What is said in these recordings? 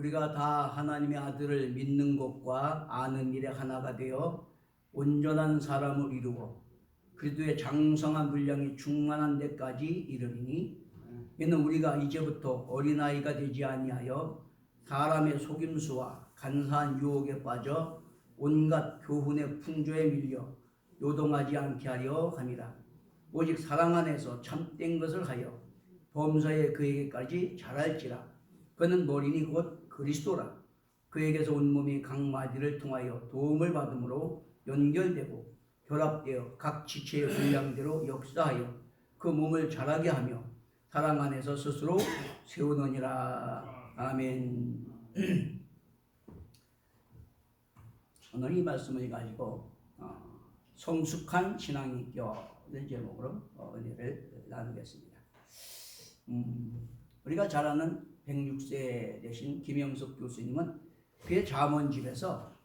우리가 다 하나님의 아들을 믿는 것과 아는 일에 하나가 되어 온전한 사람을 이루어 그리스도의 장성한 분량이 충만한 데까지 이르리니, 이는 우리가 이제부터 어린아이가 되지 아니하여 사람의 속임수와 간사한 유혹에 빠져 온갖 교훈의 풍조에 밀려 요동하지 않게 하려 함이라. 오직 사랑 안에서 참된 것을 하여 범사에 그에게까지 자랄지라. 그는 머리니 곧 그리스도라. 그에게서 온몸이 각 마디를 통하여 도움을 받음으로 연결되고 결합되어 각 지체의 분량대로 역사하여 그 몸을 자라게 하며 사랑 안에서 스스로 세우느니라. 아멘. 오늘 이 말씀을 가지고 성숙한 신앙인격을 제목으로 은혜를 나누겠습니다. 우리가 잘 아는 106세 되신 김영석 교수님은 그의 잠언집에서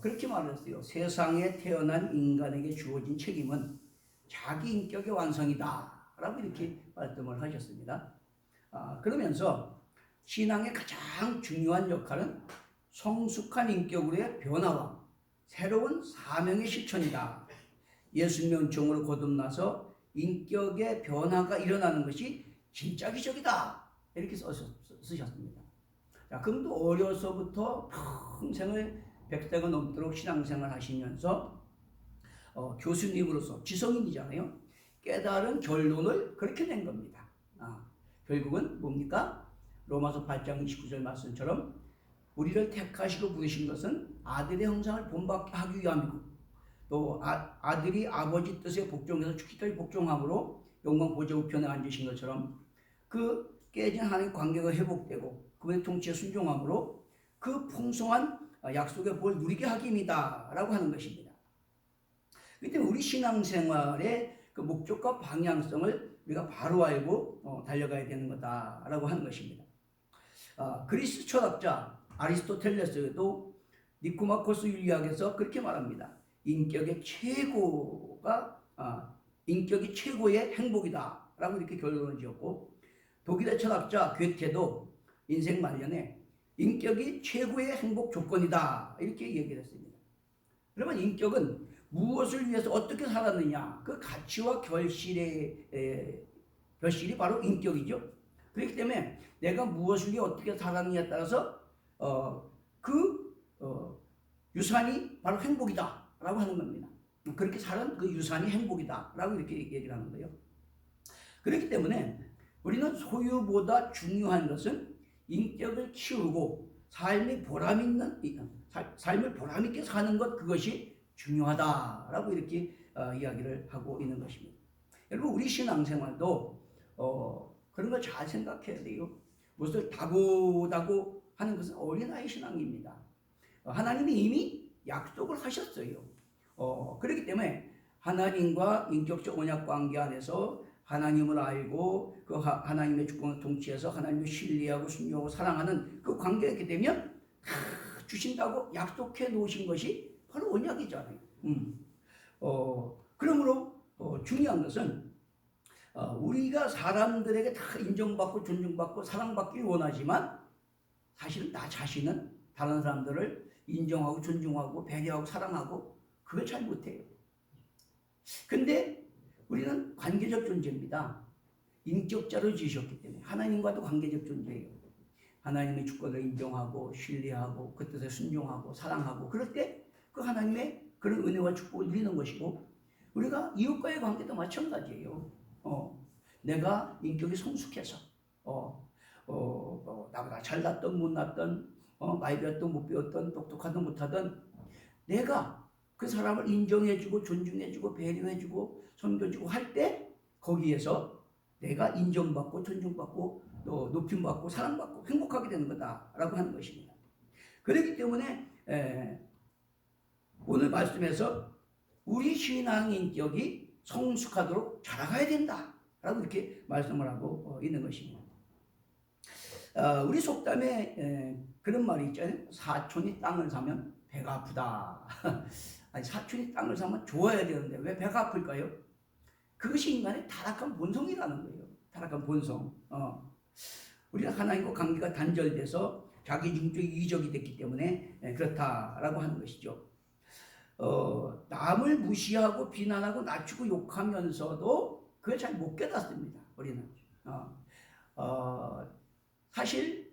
그렇게 말했어요. 세상에 태어난 인간에게 주어진 책임은 자기 인격의 완성이다 라고 이렇게 말씀을 하셨습니다. 그러면서 신앙의 가장 중요한 역할은 성숙한 인격으로의 변화와 새로운 사명의 실천이다. 예수님의 은총으로 거듭나서 인격의 변화가 일어나는 것이 진짜 기적이다. 이렇게 쓰셨습니다. 자, 그럼도 어려서부터 평생을 100세가 넘도록 신앙생활 하시면서 교수님으로서 지성인이잖아요. 깨달은 결론을 그렇게 낸 겁니다. 결국은 뭡니까? 로마서 8장 29절 말씀처럼 우리를 택하시고 부르신 것은 아들의 형상을 본받게 하기 위함이고, 또 아들이 아버지 뜻에 복종해서 죽기까지 복종함으로 영광 보좌 우편에 앉으신 것처럼 그 깨진 하나님의 관계가 회복되고 그분의 통치에 순종함으로 그 풍성한 약속의 복을 누리게 하기입니다 라고 하는 것입니다. 그렇기 때문에 우리 신앙생활의 그 목적과 방향성을 우리가 바로 알고 달려가야 되는 거다라고 하는 것입니다. 그리스 철학자 아리스토텔레스도 니코마코스 윤리학에서 그렇게 말합니다. 인격이 최고의 행복이다 라고 이렇게 결론을 지었고, 독일의 철학자 괴테도 인생 말년에 인격이 최고의 행복 조건이다 이렇게 얘기를 했습니다. 그러면 인격은 무엇을 위해서 어떻게 살았느냐, 그 가치와 결실이 바로 인격이죠. 그렇기 때문에 내가 무엇을 위해 어떻게 살았느냐에 따라서 유산이 바로 행복이다 라고 하는 겁니다. 그렇게 살은 그 유산이 행복이다 라고 이렇게 얘기를 하는 거예요. 그렇기 때문에 우리는 소유보다 중요한 것은 인격을 키우고 삶을 보람있게 사는 것, 그것이 중요하다라고 이렇게 이야기를 하고 있는 것입니다. 여러분, 우리 신앙생활도 그런 걸 잘 생각해야 돼요. 무엇을 다고다고 하는 것은 어린아이 신앙입니다. 하나님이 이미 약속을 하셨어요. 그렇기 때문에 하나님과 인격적 언약 관계 안에서 하나님을 알고 그 하나님의 주권을 통치해서 하나님을 신뢰하고 순종하고 사랑하는 그 관계가 있게 되면 다 주신다고 약속해 놓으신 것이 바로 언약이잖아요. 그러므로 중요한 것은 우리가 사람들에게 다 인정받고 존중받고 사랑받기를 원하지만 사실은 나 자신은 다른 사람들을 인정하고 존중하고 배려하고 사랑하고 그걸 잘 못해요. 근데 우리는 관계적 존재입니다. 인격자로 지으셨기 때문에 하나님과도 관계적 존재예요. 하나님의 주권을 인정하고 신뢰하고 그 뜻에 순종하고 사랑하고, 그럴 때 그 하나님의 그런 은혜와 축복을 누리는 것이고, 우리가 이웃과의 관계도 마찬가지예요. 내가 인격이 성숙해서 나보다 잘났던 못났던 많이 배웠던 못 배웠던 똑똑하든 못하든 내가 그 사람을 인정해주고 존중해주고 배려해주고 섬겨주고 할 때 거기에서 내가 인정받고 존중받고 또 높임받고 사랑받고 행복하게 되는 거다라고 하는 것입니다. 그렇기 때문에 오늘 말씀에서 우리 신앙 인격이 성숙하도록 자라가야 된다라고 이렇게 말씀을 하고 있는 것입니다. 우리 속담에 그런 말이 있잖아요. 사촌이 땅을 사면 배가 아프다. 아니, 사촌이 땅을 사면 좋아야 되는데 왜 배가 아플까요? 그것이 인간의 타락한 본성이라는 거예요. 타락한 본성. 우리가 하나님과 관계가 단절돼서 자기 중적 이적이 됐기 때문에 그렇다라고 하는 것이죠. 남을 무시하고 비난하고 낮추고 욕하면서도 그걸 잘 못 깨닫습니다. 우리는 사실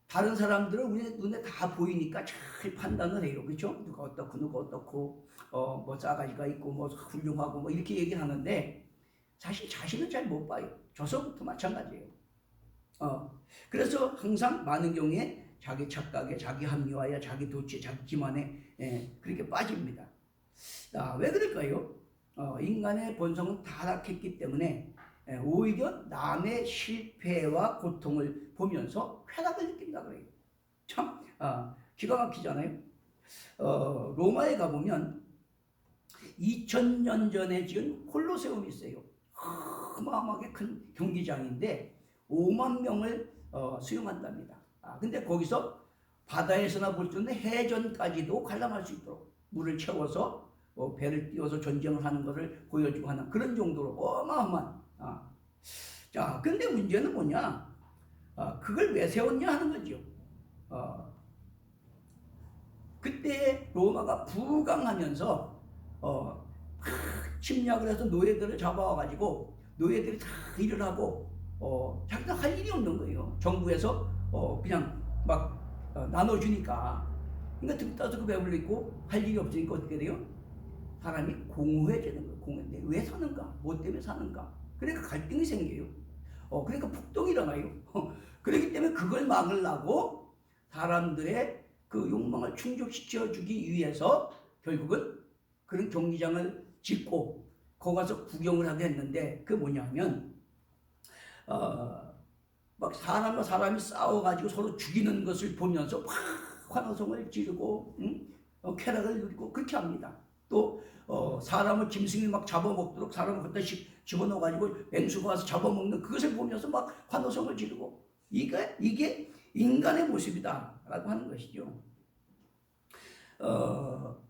다른 사람들은 우리 눈에 다 보이니까 잘 판단을 해요. 그렇죠? 누가 어떻고 뭐 싸가지가 있고 뭐 훌륭하고 뭐 이렇게 얘기를 하는데 사실 자신은 잘 못 봐요. 저서부터 마찬가지예요. 그래서 항상 많은 경우에 자기 착각에, 자기 합리화에, 자기 도취에, 자기 기만에 그렇게 빠집니다. 왜 그럴까요? 인간의 본성은 타락했기 때문에 오히려 남의 실패와 고통을 보면서 쾌락을 느낀다 그래요. 참 기가 막히잖아요. 로마에 가보면 2000년 전에 지은 콜로세움이 있어요. 어마어마하게 큰 경기장인데 5만 명을 수용한답니다. 근데 거기서 바다에서나 볼 수 있는 해전까지도 관람할 수 있도록 물을 채워서 배를 띄워서 전쟁을 하는 것을 보여주고 하는 그런 정도로 어마어마한. 자, 근데 문제는 뭐냐? 그걸 왜 세웠냐 하는 거죠. 그때 로마가 부강하면서 침략을 해서 노예들을 잡아와가지고 노예들이 다 일을 하고 자기가 할 일이 없는 거예요. 정부에서 그냥 막 나눠주니까. 그러니까 등 따서 그 배불러 있고 할 일이 없으니까 어떻게 돼요? 사람이 공허해지는 거예요. 공허해. 왜 사는가? 뭐 때문에 사는가? 그러니까 갈등이 생겨요. 그러니까 폭동이 일어나요. 그렇기 때문에 그걸 막으려고 사람들의 그 욕망을 충족시켜주기 위해서 결국은 그런 경기장을 짓고 거기 가서 구경을 하게 했는데 그게 뭐냐면 막 사람과 사람이 싸워가지고 서로 죽이는 것을 보면서 막 환호성을 지르고 쾌락을 누리고 그렇게 합니다. 또 사람을 짐승이 막 잡아먹도록 사람을 갖다 집어넣어가지고 맹수가 와서 잡아먹는 그것을 보면서 막 환호성을 지르고 이게 인간의 모습이다라고 하는 것이죠.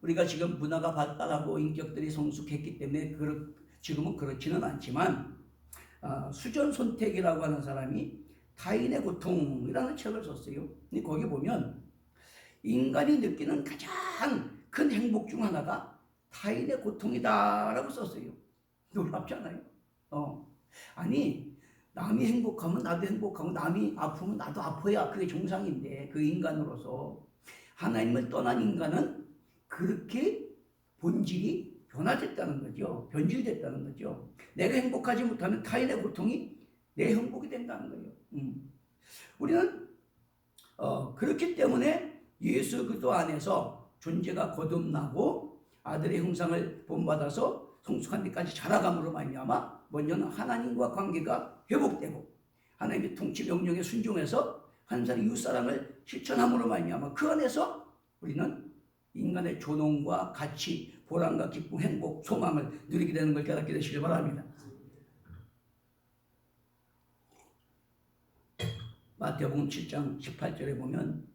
우리가 지금 문화가 발달하고 인격들이 성숙했기 때문에 지금은 그렇지는 않지만 수전손택이라고 하는 사람이 타인의 고통이라는 책을 썼어요. 근데 거기 보면 인간이 느끼는 가장 큰 행복 중 하나가 타인의 고통이다라고 썼어요. 놀랍지 않아요? 아니 남이 행복하면 나도 행복하고 남이 아프면 나도 아파야 그게 정상인데 그 인간으로서 하나님을 떠난 인간은 그렇게 본질이 변화됐다는 거죠. 변질됐다는 거죠. 내가 행복하지 못하면 타인의 고통이 내 행복이 된다는 거예요. 우리는 그렇기 때문에 예수 그리스도 안에서 존재가 거듭나고 아들의 형상을 본받아서 성숙한 데까지 자라감으로 말미암아 먼저는 하나님과 관계가 회복되고 하나님의 통치 명령에 순종해서 한 사람 이웃사랑을 실천함으로 말미암아 그 안에서 우리는 인간의 존엄과 가치, 보람과 기쁨, 행복, 소망을 누리게 되는 걸 깨닫게 되시길 바랍니다. 마태복음 7장 18절에 보면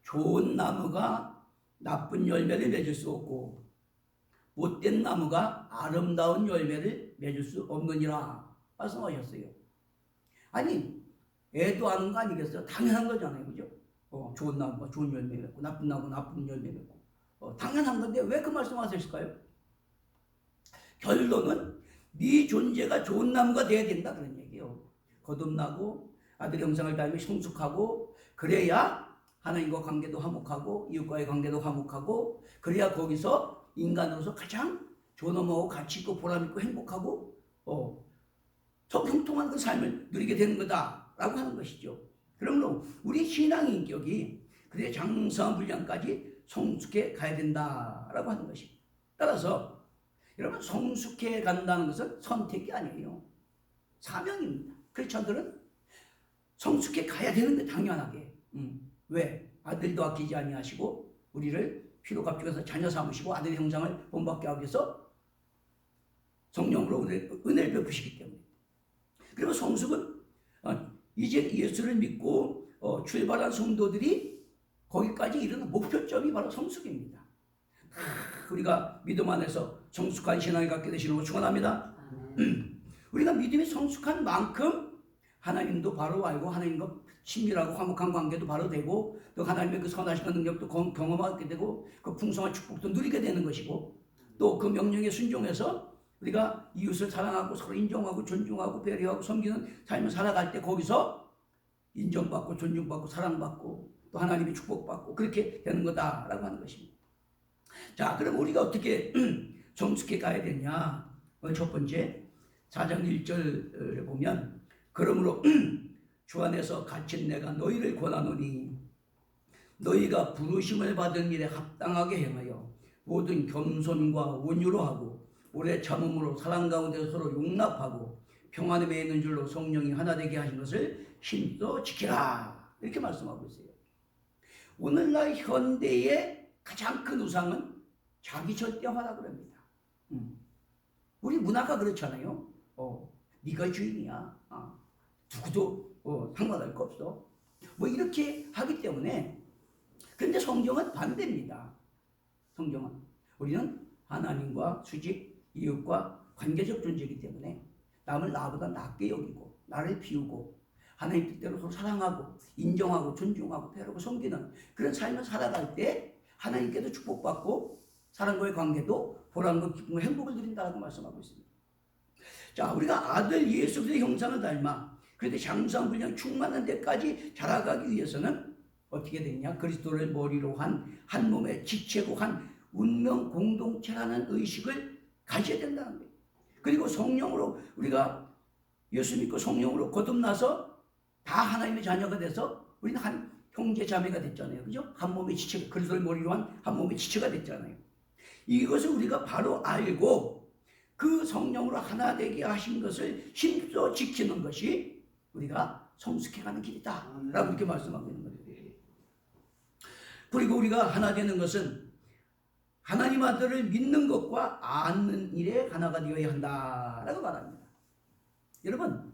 좋은 나무가 나쁜 열매를 맺을 수 없고 못된 나무가 아름다운 열매를 맺을 수 없느니라 말씀하셨어요. 아니 애도 아는 거 아니겠어요? 당연한 거잖아요. 그죠? 좋은 나무가 좋은 열매 맺고 나쁜 나무가 나쁜 열매 맺고 당연한 건데 왜 그 말씀하셨을까요? 결론은 네 존재가 좋은 나무가 돼야 된다 그런 얘기예요. 거듭나고 아들 형상을 닮아 성숙하고 그래야 하나님과 관계도 화목하고 이웃과의 관계도 화목하고 그래야 거기서 인간으로서 가장 존엄하고 가치 있고 보람 있고 행복하고 형통한 그 삶을 누리게 되는 거다라고 하는 것이죠. 그러므로 우리 신앙의 인격이 그의 장성한 분량까지 성숙해 가야 된다라고 하는 것입니다. 따라서 여러분 성숙해 간다는 것은 선택이 아니에요. 사명입니다. 크리스천들은 성숙해 가야 되는 게 당연하게. 왜? 아들도 아끼지 아니하시고 우리를 피로 값주셔서 자녀 삼으시고 아들의 형상을 본받게 하기 위해서 성령으로 은혜를 베푸시기 때문에. 그리고 성숙은 이제 예수를 믿고 출발한 성도들이 거기까지 이르는 목표점이 바로 성숙입니다. 우리가 믿음 안에서 성숙한 신앙을 갖게 되시는 걸 축원합니다. 우리가 믿음이 성숙한 만큼 하나님도 바로 알고 하나님과 친밀하고 화목한 관계도 바로 되고 또 하나님의 그 선하신 능력도 경험하게 되고 그 풍성한 축복도 누리게 되는 것이고 또 그 명령에 순종해서 우리가 이웃을 사랑하고 서로 인정하고 존중하고 배려하고 섬기는 삶을 살아갈 때 거기서 인정받고 존중받고 사랑받고 또 하나님의 축복받고 그렇게 되는 거다라고 하는 것입니다. 자, 그럼 우리가 어떻게 성숙해 가야 되냐? 첫 번째 4장 1절에 보면 그러므로 주 안에서 갇힌 내가 너희를 권하노니 너희가 부르심을 받은 일에 합당하게 행하여 모든 겸손과 온유로 하고 오래 참음으로 사랑 가운데 서로 용납하고 평안에 매이는 줄로 성령이 하나 되게 하신 것을 힘써 지키라 이렇게 말씀하고 있어요. 오늘날 현대의 가장 큰 우상은 자기 절대화라고 그럽니다. 우리 문화가 그렇잖아요. 네가 주인이야. 누구도 상관할 거 없어. 뭐 이렇게 하기 때문에 그런데 성경은 반대입니다. 성경은 우리는 하나님과 수직 이웃과 관계적 존재이기 때문에 남을 나보다 낮게 여기고 나를 비우고 하나님 뜻대로 서로 사랑하고 인정하고 존중하고 배려하고 섬기는 그런 삶을 살아갈 때 하나님께도 축복받고 사람과의 관계도 보람과 기쁨과 행복을 누린다고 말씀하고 있습니다. 자, 우리가 아들 예수 그리스도의 형상을 닮아 그런데 장성분량 충만한 데까지 자라가기 위해서는 어떻게 되냐? 그리스도를 머리로 한 몸의 지체고 한 운명 공동체라는 의식을 가져야 된다는 거예요. 그리고 성령으로 우리가 예수 믿고 성령으로 거듭나서 다 하나님의 자녀가 돼서 우리는 한 형제 자매가 됐잖아요. 그죠? 한 몸의 지체, 그리스도를 머리로 한 몸의 지체가 됐잖아요. 이것을 우리가 바로 알고 그 성령으로 하나 되게 하신 것을 힘써 지키는 것이 우리가 성숙해가는 길이다 라고 이렇게 말씀하고 있는 거예요. 그리고 우리가 하나 되는 것은 하나님 아들을 믿는 것과 아는 일에 하나가 되어야 한다라고 말합니다. 여러분,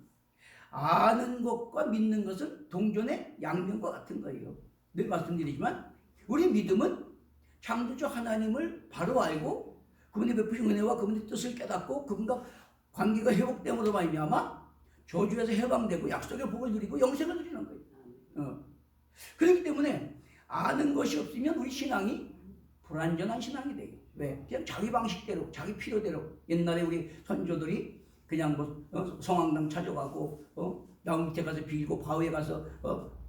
아는 것과 믿는 것은 동전의 양면과 같은 거예요. 늘 말씀드리지만 우리 믿음은 창조주 하나님을 바로 알고 그분의 베푸신 은혜와 그분의 뜻을 깨닫고 그분과 관계가 회복됨으로 말미암아 저주에서 해방되고 약속의 복을 누리고 영생을 누리는 거예요. 그렇기 때문에 아는 것이 없으면 우리 신앙이 불완전한 신앙이 돼요. 왜? 그냥 자기 방식대로 자기 필요대로 옛날에 우리 선조들이 그냥 성황당 찾아가고 나무 밑에 가서 빌고 바위에 가서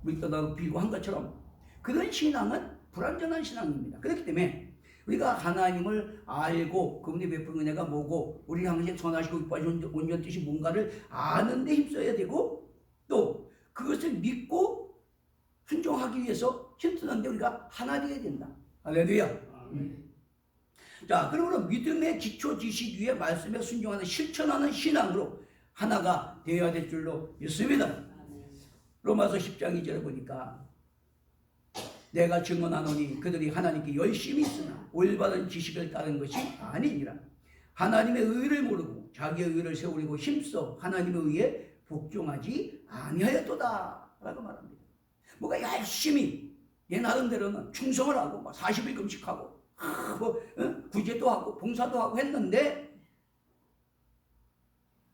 물 떠다가 빌고 한 것처럼 그런 신앙은 불완전한 신앙입니다. 그렇기 때문에 우리가 하나님을 알고 그분의 베푼 은혜가 뭐고 우리 항상 선하시고 이뻐하시고 온전한 뜻이 뭔가를 아는 데 힘써야 되고 또 그것을 믿고 순종하기 위해서 힘쓰는데 우리가 하나 되어야 된다. 할렐루야. 자, 그러므로 믿음의 기초 지식 위에 말씀에 순종하는 실천하는 신앙으로 하나가 되어야 될 줄로 믿습니다. 로마서 10장 2절에 보니까 내가 증언하노니 그들이 하나님께 열심히 있으나 올바른 지식을 따른 것이 아니니라. 하나님의 의를 모르고 자기의 의를 세우려고 힘써 하나님의 의에 복종하지 아니하였도다 라고 말합니다. 뭐가 열심히 얘 나름대로는 충성을 하고 막 40일 금식하고 구제도 하고 봉사도 하고 했는데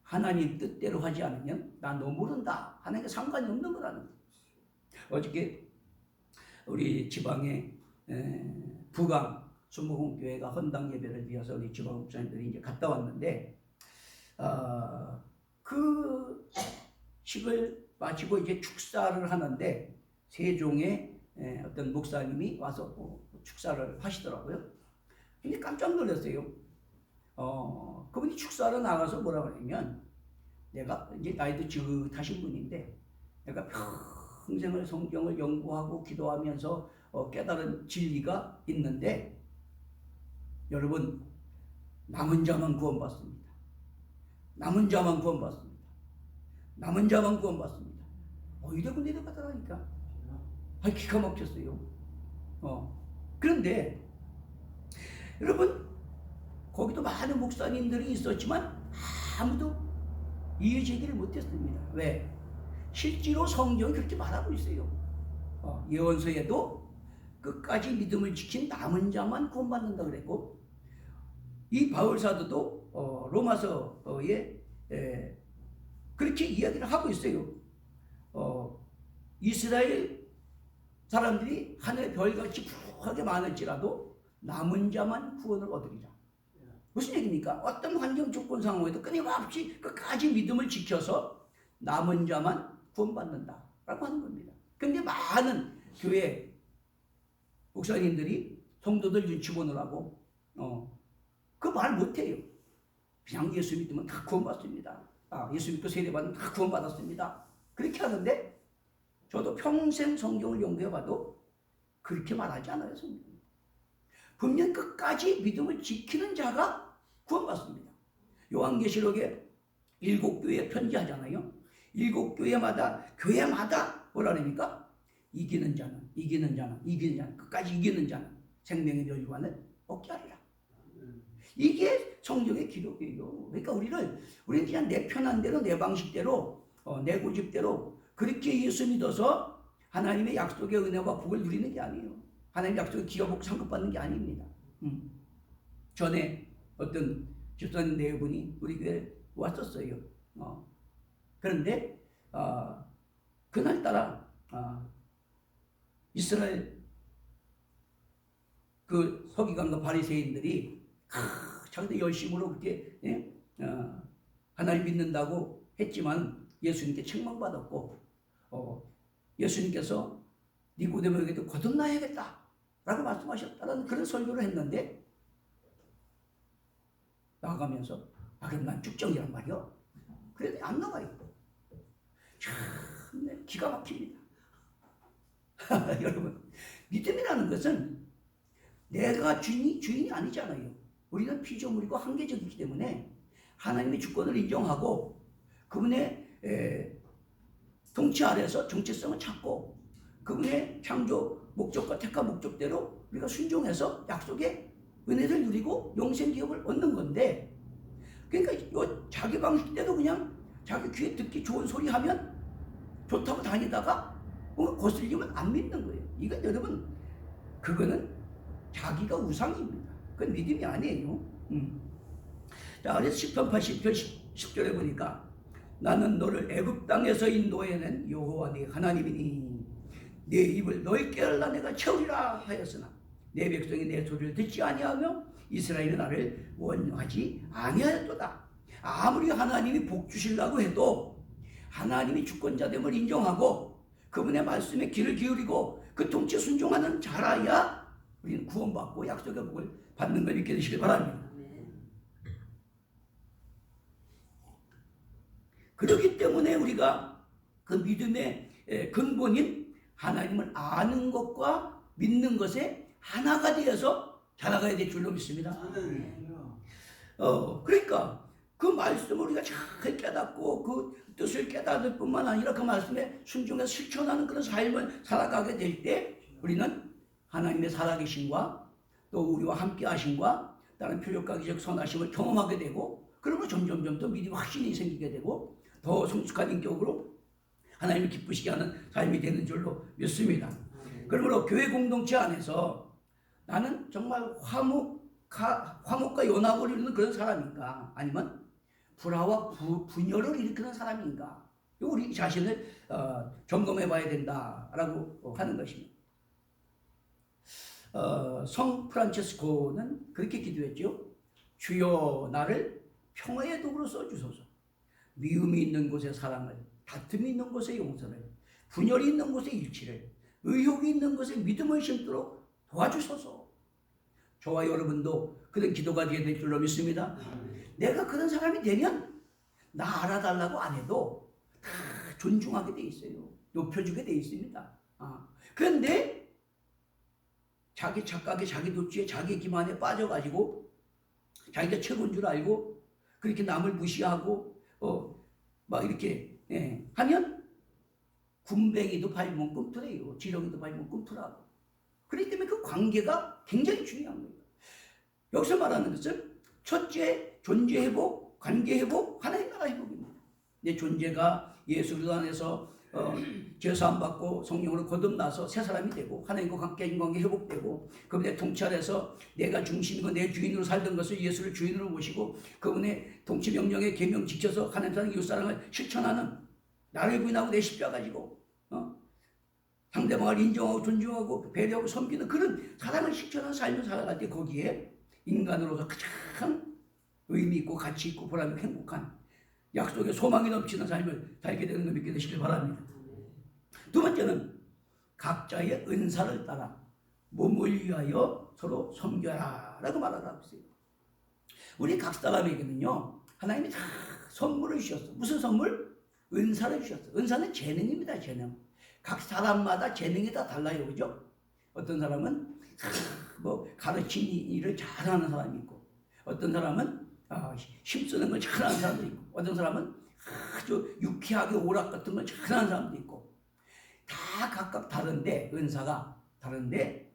하나님 뜻대로 하지 않으면 나 너 모른다. 하나님과 상관이 없는 거라는 거예요. 어저께 우리 지방의 부강 순복음교회가 헌당 예배를 위해서 우리 지방 목사님들이 이제 갔다 왔는데 그 식을 마치고 이제 축사를 하는데 세종의 어떤 목사님이 와서 축사를 하시더라고요. 근데 깜짝 놀랐어요. 그분이 축사로 나가서 뭐라고 하냐면 내가 이제 나이도 지긋하신 분인데 내가 평생을 성경을 연구하고 기도하면서 깨달은 진리가 있는데 여러분 남은 자만 구원받습니다. 남은 자만 구원받습니다. 남은 자만 구원받습니다. 이러고 내려가더라니까. 기가 막혔어요. 그런데 여러분 거기도 많은 목사님들이 있었지만 아무도 이해제기를 못했습니다. 왜? 실제로 성경이 그렇게 말하고 있어요. 예언서에도 끝까지 믿음을 지킨 남은 자만 구원받는다 그랬고 이 바울 사도도 로마서에 그렇게 이야기를 하고 있어요. 이스라엘 사람들이 하늘의 별같이 부하게 많을지라도 남은 자만 구원을 얻으리라. 무슨 얘기입니까? 어떤 환경 조건 상황에도 끊임없이 끝까지 믿음을 지켜서 남은 자만 구원받는다라고 하는 겁니다. 그런데 많은 교회 목사님들이 성도들 눈치 보느라고 그 말 못해요. 그냥 예수 믿으면 다 구원받습니다. 예수 믿고 세례받으면 다 구원받았습니다. 그렇게 하는데 저도 평생 성경을 연구해봐도 그렇게 말하지 않아요. 성경. 분명 끝까지 믿음을 지키는 자가 구원받습니다. 요한계시록에 7교회에 편지하잖아요. 7교회마다 뭐라 그럽니까? 이기는 자는 끝까지 이기는 자는 생명의 멸류관을 얻게 하리라. 이게 성경의 기록이에요. 그러니까 우리는 그냥 내 편한 대로, 내 방식대로, 내 고집대로 그렇게 예수 믿어서 하나님의 약속의 은혜와 복을 누리는 게 아니에요. 하나님의 약속의 기여복 상급받는 게 아닙니다. 전에 어떤 집사님 네 분이 우리 교회에 왔었어요. 그런데 그날따라 이스라엘 그 서기관과 바리새인들이 자기들 열심으로 그렇게 하나님 믿는다고 했지만 예수님께 책망받았고 예수님께서 니고데모에게도 거듭나야겠다 라고 말씀하셨다는 그런 설교를 했는데 나가면서 그럼 난 쭉정이란 말이요. 그래도 안 나와요. 참 기가 막힙니다. 여러분, 믿음이라는 것은 내가 주인이 아니잖아요. 우리는 피조물이고 한계적이기 때문에 하나님의 주권을 인정하고 그분의 통치 아래서 정체성을 찾고 그분의 창조 목적과 택한 목적대로 우리가 순종해서 약속의 은혜를 누리고 영생 기업을 얻는 건데, 그러니까 자기 방식대로 그냥 자기 귀에 듣기 좋은 소리 하면 좋다고 다니다가 뭔가 거슬리면 안 믿는 거예요. 이건 여러분, 그거는 자기가 우상입니다. 그건 믿음이 아니에요. 자, 그래서 시편 80편 10절에 보니까 나는 너를 애굽 땅에서 인도해낸 여호와 네 하나님이니 내 입을 넓게 열라 내가 채우리라 하였으나 내 백성이 내 소리를 듣지 아니하며 이스라엘이 나를 원하지 아니하였도다. 아무리 하나님이 복 주시려고 해도 하나님이 주권자됨을 인정하고 그분의 말씀에 귀를 기울이고 그 통치에 순종하는 자라야 우리는 구원받고 약속의 복을 받는 걸 믿게 되시길 바랍니다. 그렇기 때문에 우리가 그 믿음의 근본인 하나님을 아는 것과 믿는 것에 하나가 되어서 자라가야 될 줄로 믿습니다. 그러니까 그 말씀을 우리가 잘 깨닫고 그 뜻을 깨닫을 뿐만 아니라 그 말씀에 순종해서 실천하는 그런 삶을 살아가게 될 때 우리는 하나님의 살아계심과 또 우리와 함께 하심과 다른 표적과기적 선하심을 경험하게 되고, 그러면 점점 더 믿음이 확신이 생기게 되고 더 성숙한 인격으로 하나님을 기쁘시게 하는 삶이 되는 줄로 믿습니다. 그러므로 교회 공동체 안에서 나는 정말 화목과 연합을 이루는 그런 사람인가, 아니면 불화와 분열을 일으키는 사람인가, 우리 자신을 점검해 봐야 된다라고 하는 것입니다. 성 프란체스코는 그렇게 기도했죠. 주여 나를 평화의 도구로 써주소서. 미움이 있는 곳에 사랑을, 다툼이 있는 곳에 용서를, 분열이 있는 곳에 일치를, 의혹이 있는 곳에 믿음을 심도록 도와주소서. 저와 여러분도 그런 기도가 되어야 될 줄로 믿습니다. 내가 그런 사람이 되면 나 알아달라고 안 해도 다 존중하게 돼 있어요. 높여주게 돼 있습니다. 그런데 자기 착각에, 자기 도취에, 자기 기만에 빠져가지고 자기가 최고인 줄 알고 그렇게 남을 무시하고 막 이렇게 하면 군뱅이도 밟으면 꿈틀해요. 지렁이도 밟으면 꿈틀하고. 그렇기 때문에 그 관계가 굉장히 중요한 거예요. 여기서 말하는 것은 첫째, 존재 회복, 관계 회복, 하나님 나라 회복입니다. 내 존재가 예수 그리스도 안에서 죄사함 받고 성령으로 거듭나서 새 사람이 되고 하나님과 관계 회복되고 그분의 통치 아래서 내가 중심이고 내 주인으로 살던 것을 예수를 주인으로 모시고 그분의 통치 명령의 계명 지켜서 하나님 사랑 이웃 사랑을 실천하는 나를 부인하고 내 십자가 가지고 상대방을 인정하고 존중하고 배려하고 섬기는 그런 사랑을 실천하는 삶을 살아갈 때 거기에 인간으로서 가장 의미 있고 가치 있고 보람 있고 행복한 약속의 소망이 넘치는 삶을 살게 되는 걸 믿게 되시길 바랍니다. 두 번째는 각자의 은사를 따라 몸을 위하여 서로 섬겨라 라고 말하라고 했어요. 우리 각 사람에게는요 하나님이 다 선물을 주셨어. 무슨 선물? 은사를 주셨어. 은사는 재능입니다. 재능. 각 사람마다 재능이 다 달라요. 그죠? 어떤 사람은 뭐 가르치는 일을 잘하는 사람이 있고, 어떤 사람은 힘쓰는 걸 잘하는 사람도 있고, 어떤 사람은 아주 유쾌하게 오락 같은 걸 잘하는 사람도 있고, 다 각각 다른데, 은사가 다른데,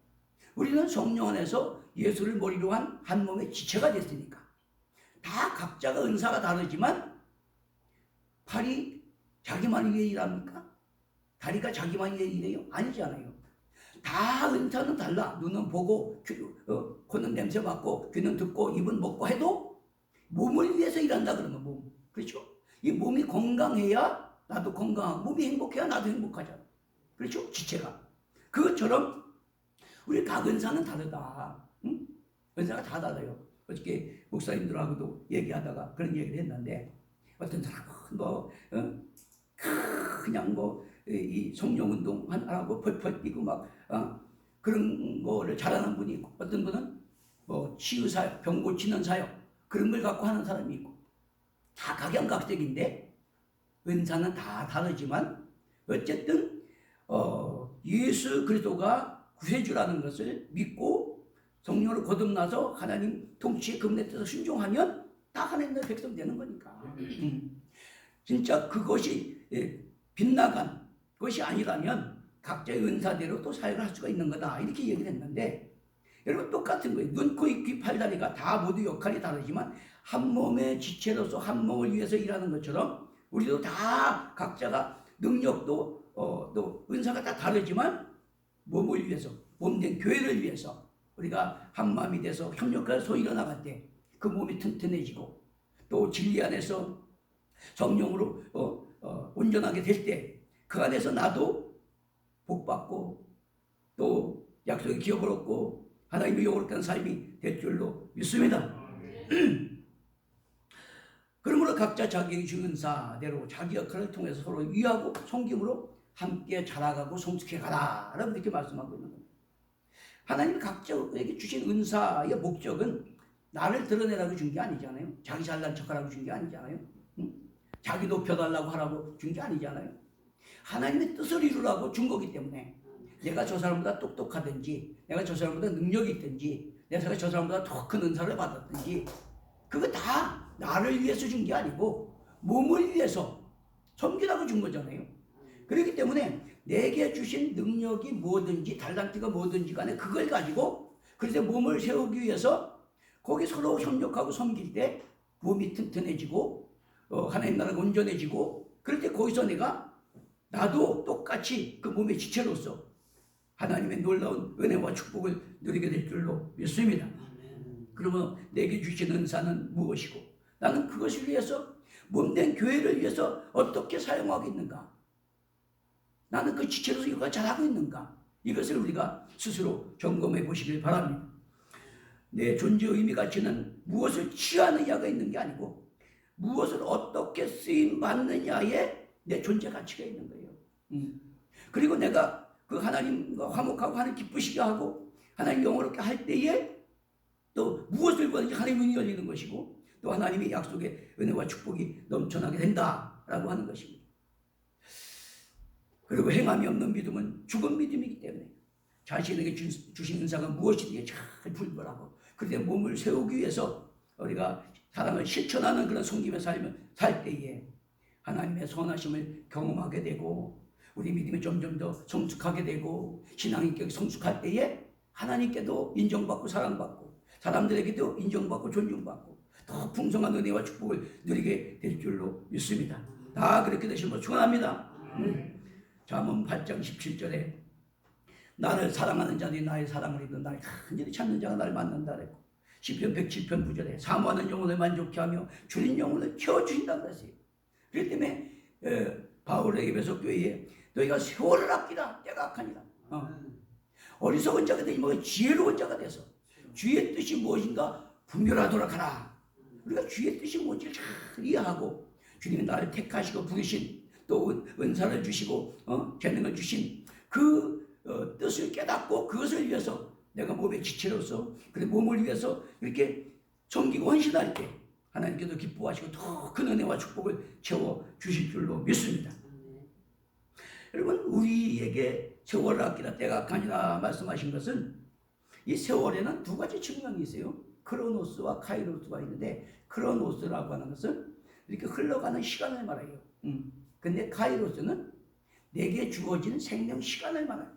우리는 성령 안에서 예수를 머리로 한 몸의 지체가 됐으니까 다 각자가 은사가 다르지만 팔이 자기만 위해 일합니까? 다리가 자기만 위해 일해요? 아니잖아요. 다 은사는 달라. 눈은 보고 코는 냄새 맡고 귀는 듣고 입은 먹고 해도 몸을 위해서 일한다 그러면 몸. 그렇죠? 이 몸이 건강해야 나도 건강하고 몸이 행복해야 나도 행복하잖아. 그렇죠? 지체가. 그것처럼 우리 각 은사는 다르다. 응? 은사가 다 달라요. 어저께 목사님들하고도 얘기하다가 그런 얘기를 했는데 어떤 사람은 그냥 이 성령 운동 하라고 펄펄 뛰고 막 그런 거를 잘하는 분이 있고, 어떤 분은 치유 사역, 병 고치는 사역 그런 걸 갖고 하는 사람이 있고, 다 각양각색인데 은사는 다 다르지만 어쨌든 예수 그리스도가 구세주라는 것을 믿고 성령으로 거듭나서 하나님 통치에 그분의 뜻에 순종하면 다 하나님의 백성 되는 거니까. 진짜 그것이 빗나간 것이 아니라면 각자의 은사대로 또 사역을 할 수가 있는 거다 이렇게 얘기를 했는데, 여러분 똑같은 거예요. 눈, 코, 입, 귀, 팔, 다리가 다 모두 역할이 다르지만 한 몸의 지체로서 한 몸을 위해서 일하는 것처럼 우리도 다 각자가 능력도 또 은사가 다 다르지만 몸을 위해서, 몸된 교회를 위해서 우리가 한 마음이 돼서 협력해서 일어나갈 때 그 몸이 튼튼해지고, 또 진리 안에서 성령으로 온전하게 될 때 그 안에서 나도 복받고 또 약속의 기업을 얻고 하나님의 영광을 하는 삶이 될 줄로 믿습니다. 그러므로 각자 자기의 주신 은사대로 자기 역할을 통해서 서로 위하고 섬김으로 함께 자라가고 성숙해가라 라고 이렇게 말씀하고 있는 겁니다. 하나님이 각자에게 주신 은사의 목적은 나를 드러내라고 준 게 아니잖아요. 자기 잘난 척하라고 준 게 아니잖아요. 자기 높여달라고 하라고 준 게 아니잖아요. 하나님의 뜻을 이루라고 준 거기 때문에 내가 저 사람보다 똑똑하든지, 내가 저 사람보다 능력이 있든지, 내가 저 사람보다 더 큰 은사를 받았든지, 그거 다 나를 위해서 준 게 아니고 몸을 위해서 섬기라고 준 거잖아요. 그렇기 때문에 내게 주신 능력이 뭐든지 달란트가 뭐든지 간에 그걸 가지고 그래서 몸을 세우기 위해서 거기 서로 협력하고 섬길 때 몸이 튼튼해지고 하나님 나라가 온전해지고, 그럴 때 거기서 나도 똑같이 그 몸의 지체로서 하나님의 놀라운 은혜와 축복을 누리게 될 줄로 믿습니다. 그러면 내게 주신 은사는 무엇이고 나는 그것을 위해서 몸된 교회를 위해서 어떻게 사용하고 있는가, 나는 그 지체로서 이거 잘하고 있는가, 이것을 우리가 스스로 점검해 보시길 바랍니다. 내 존재의 의미 가치는 무엇을 취하느냐가 있는 게 아니고 무엇을 어떻게 쓰임받느냐에 내 존재 가치가 있는 거예요. 그리고 내가 그 하나님과 화목하고 하나님 기쁘시게 하고 하나님 영원롭게 할 때에 또 무엇을 보든지 하나님의 눈이 열리는 것이고 또 하나님의 약속의 은혜와 축복이 넘쳐나게 된다라고 하는 것입니다. 그리고 행함이 없는 믿음은 죽은 믿음이기 때문에 자신에게 주신 은사가 무엇이든지 잘 분별하고 그때 몸을 세우기 위해서 우리가 사랑을 실천하는 그런 섬김의 삶을 살 때에 하나님의 선하심을 경험하게 되고 우리 믿음이 점점 더 성숙하게 되고 신앙인격이 성숙할 때에 하나님께도 인정받고 사랑받고 사람들에게도 인정받고 존중받고 더 풍성한 은혜와 축복을 누리게 될 줄로 믿습니다. 다 그렇게 되시는 걸 축원합니다. 잠언 8장 17절에 나를 사랑하는 자들이 나의 사랑을 입는 나를 간절히 찾는 자가 나를 만난다 그랬고, 시편 107편 9절에 사모하는 영혼을 만족케 하며 줄인 영혼을 채워주신다고 했어요. 그렇기 때문에 바울의 에베소 교회에 너희가 세월을 아끼라 때가 악하니라. 어리석은 자가 되지 말고 지혜로운 자가 돼서 주의 뜻이 무엇인가 분별하도록 하라. 우리가 주의 뜻이 뭔지를 잘 이해하고 주님이 나를 택하시고 부르신 또 은사를 주시고 재능을 주신 그 뜻을 깨닫고 그것을 위해서 내가 몸의 지체로서 그 몸을 위해서 이렇게 섬기고 헌신할 때 하나님께서 기뻐하시고 더 큰 은혜와 축복을 채워 주실 줄로 믿습니다. 여러분, 우리에게 세월을 아끼라 때가 악하니라 말씀하신 것은 이 세월에는 두 가지 측면이 있어요. 크로노스와 카이로스가 있는데 크로노스라고 하는 것은 이렇게 흘러가는 시간을 말해요. 근데 카이로스는 내게 주어진 생명 시간을 말해요.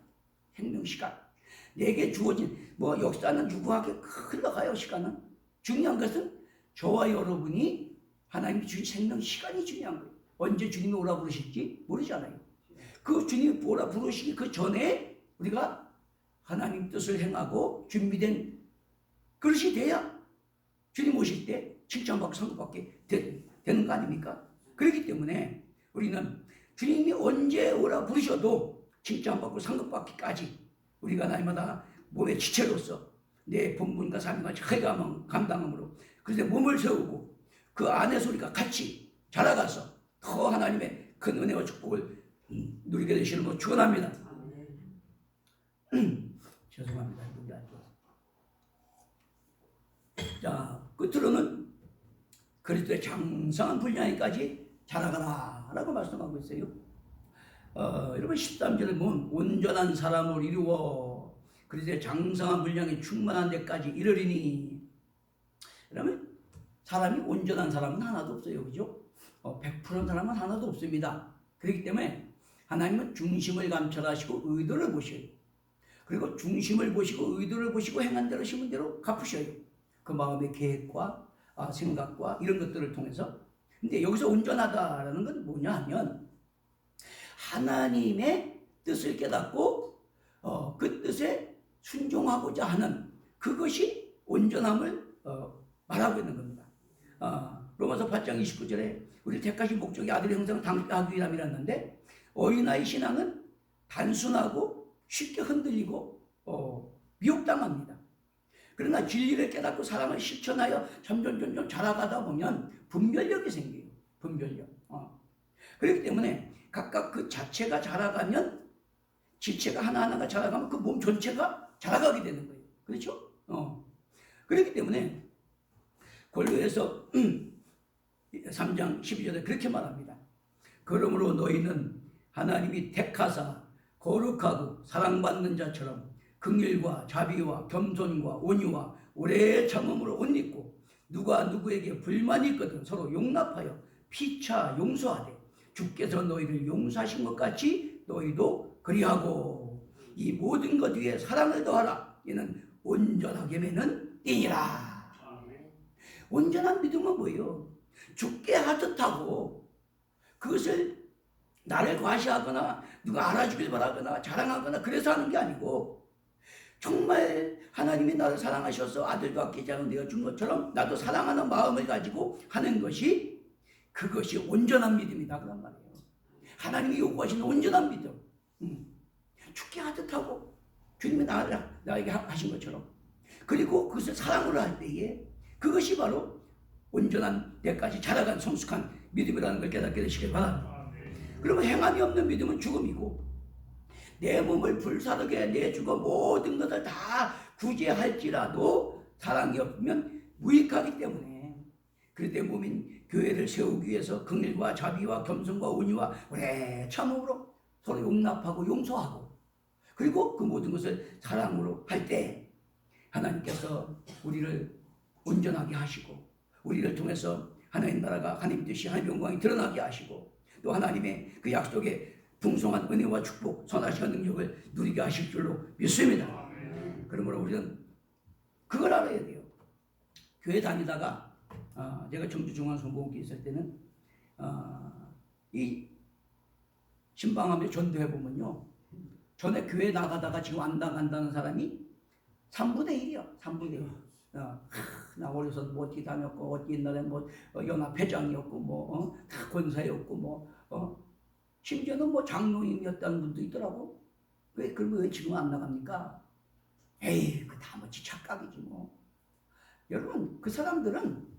생명 시간. 내게 주어진 뭐 역사는 유구하게 흘러가요. 시간은. 중요한 것은 저와 여러분이 하나님이 주신 생명 시간이 중요한 거예요. 언제 주님이 오라 부르실지 모르잖아요. 그 주님이 오라 부르시기 그 전에 우리가 하나님 뜻을 행하고 준비된 그릇이 돼야 주님 오실 때 칭찬받고 상급받게 되는 거 아닙니까? 그렇기 때문에 우리는 주님이 언제 오라 부르셔도 칭찬받고 상급받기까지 우리가 날마다 몸의 지체로서 내 본분과 사명을 잘 감당함으로 그래서 몸을 세우고 그 안에서 우리가 같이 자라가서 더 하나님의 큰 은혜와 축복을 누리게 되시는 것 축원합니다. 죄송합니다. 자, 끝으로는 그리스도의 장성한 분량에까지 자라가라 라고 말씀하고 있어요. 여러분 13절에 보면 온전한 사람을 이루어 그리스도의 장성한 분량에 충만한 데까지 이르리니. 그러면 사람이 온전한 사람은 하나도 없어요. 그죠? 100%는 사람은 하나도 없습니다. 그렇기 때문에 하나님은 중심을 감찰하시고 의도를 보셔요. 그리고 중심을 보시고 의도를 보시고 행한 대로 심은 대로 갚으셔요. 그 마음의 계획과 생각과 이런 것들을 통해서. 근데 여기서 온전하다라는 건 뭐냐 하면 하나님의 뜻을 깨닫고 그 뜻에 순종하고자 하는 그것이 온전함을 말하고 있는 겁니다. 로마서 8장 29절에 우리 택하신 목적이 아들의 형상을 당하기 위함이라는데 어린아이 신앙은 단순하고 쉽게 흔들리고 미혹당합니다. 그러나 진리를 깨닫고 사랑을 실천하여 점점 자라가다 보면 분별력이 생겨요. 분별력. 그렇기 때문에 각각 그 자체가 자라가면 지체가 하나하나가 자라가면 그 몸 전체가 자라가게 되는 거예요. 그렇죠? 그렇기 때문에 골로새서 3장 12절에 그렇게 말합니다. 그러므로 너희는 하나님이 택하사 거룩하고 사랑받는 자처럼 긍휼과 자비와 겸손과 온유와 오래 참음으로 옷 입고 누가 누구에게 불만이 있거든 서로 용납하여 피차 용서하되 주께서 너희를 용서하신 것 같이 너희도 그리하고 이 모든 것 위에 사랑을 더하라. 이는 온전하게 매는 띠니라. 온전한 믿음은 뭐예요? 주께 하듯하고 그것을 나를 과시하거나 누가 알아주길 바라거나 자랑하거나 그래서 하는 게 아니고 정말 하나님이 나를 사랑하셔서 아들도 아끼지 않은 내가 준 것처럼 나도 사랑하는 마음을 가지고 하는 것이 그것이 온전한 믿음이다 그런 말이에요. 하나님이 요구하시는 온전한 믿음. 주께 하듯하고 주님이 나에게 하신 것처럼 그리고 그것을 사랑으로 할 때에 그것이 바로 온전한 데까지 자라간 성숙한 믿음이라는 걸 깨닫게 되시길 바랍니다. 그러면 행함이 없는 믿음은 죽음이고 내 몸을 불사르게 내주고 모든 것을 다 구제할지라도 사랑이 없으면 무익하기 때문에 그때 몸인 교회를 세우기 위해서 긍휼과 자비와 겸손과 온유와 오래 참음으로 서로 용납하고 용서하고 그리고 그 모든 것을 사랑으로 할 때 하나님께서 우리를 온전하게 하시고 우리를 통해서 하나님 나라가 하나님 뜻이 하나님 영광이 드러나게 하시고 또 하나님의 그 약속의 풍성한 은혜와 축복 선하시는 능력을 누리게 하실 줄로 믿습니다. 그러므로 우리는 그걸 알아야 돼요. 교회 다니다가 제가 청주중앙성공회 있을 때는 이 신방하며 전도해보면요 전에 교회 나가다가 지금 안 나간다는 사람이 3분의 1이요. 3분의 1. 나 어려서 뭐 어디 다녔고 어디 옛날에 뭐 연합회장이었고 뭐 다 권사였고 뭐 심지어는 뭐 장로인이었다는 분도 있더라고. 그러면 왜 지금 안 나갑니까? 에이, 그 다뭐지 착각이지 뭐. 여러분, 그 사람들은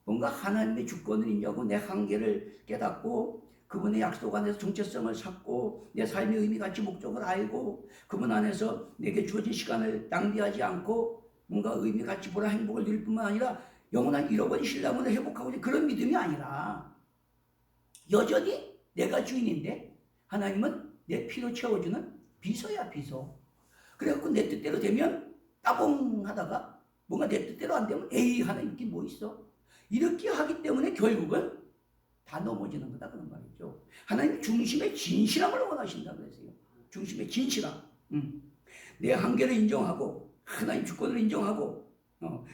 뭔가 하나님의 주권을 인정하고 내 한계를 깨닫고 그분의 약속 안에서 정체성을 찾고 내 삶의 의미, 가치, 목적을 알고 그분 안에서 내게 주어진 시간을 낭비하지 않고 뭔가 의미, 가치, 보라, 행복을 누릴 뿐만 아니라 영원한 잃어버린 신랑을 회복하고 그런 믿음이 아니라 여전히 내가 주인인데 하나님은 내 피로 채워주는 비서야, 비서. 그래갖고 내 뜻대로 되면 따봉 하다가 뭔가 내 뜻대로 안 되면 에이, 하나님 이게 뭐 있어? 이렇게 하기 때문에 결국은 다 넘어지는 거다 그런 말이죠. 하나님 중심의 진실함을 원하신다고 했어요. 중심의 진실함. 내 한계를 인정하고 하나님 주권을 인정하고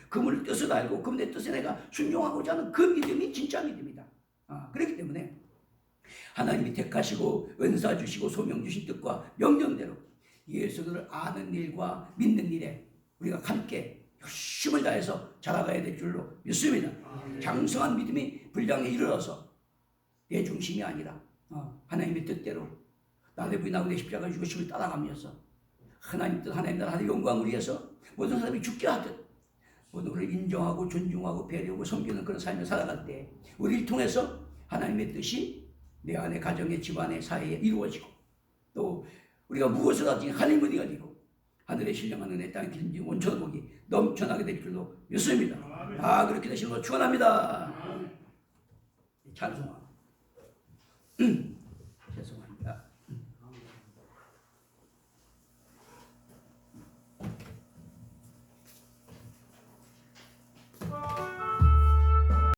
그분의 뜻을 알고 그분의 뜻에 내가 순종하고자 하는 그 믿음이 진짜 믿음이다. 그렇기 때문에 하나님이 택하시고 은사 주시고 소명 주신 뜻과 명령대로 예수를 아는 일과 믿는 일에 우리가 함께 열심을 다해서 자라가야 될 줄로 믿습니다. 장성한 믿음이 분량에 이르러서 내 중심이 아니라 하나님의 뜻대로 나를 부인하고 내 십자가 죽으심을 따라가면서 하나님 뜻, 하나님 나라, 하나님의 영광을 위해서 모든 사람이 죽게 하듯 모든 우리를 인정하고 존중하고 배려하고 섬기는 그런 삶을 살아갈 때 우리를 통해서 하나님의 뜻이 내 안에 가정의 집안의 사회에 이루어지고 또 우리가 무엇을 하든지 하나님의 은혜가 되고 하늘의 신령한 은혜 땅의 기름진 온천한 복이 넘쳐나게 될 줄로 믿습니다. 다 그렇게 되시는 걸 축원합니다. 찬송합니다.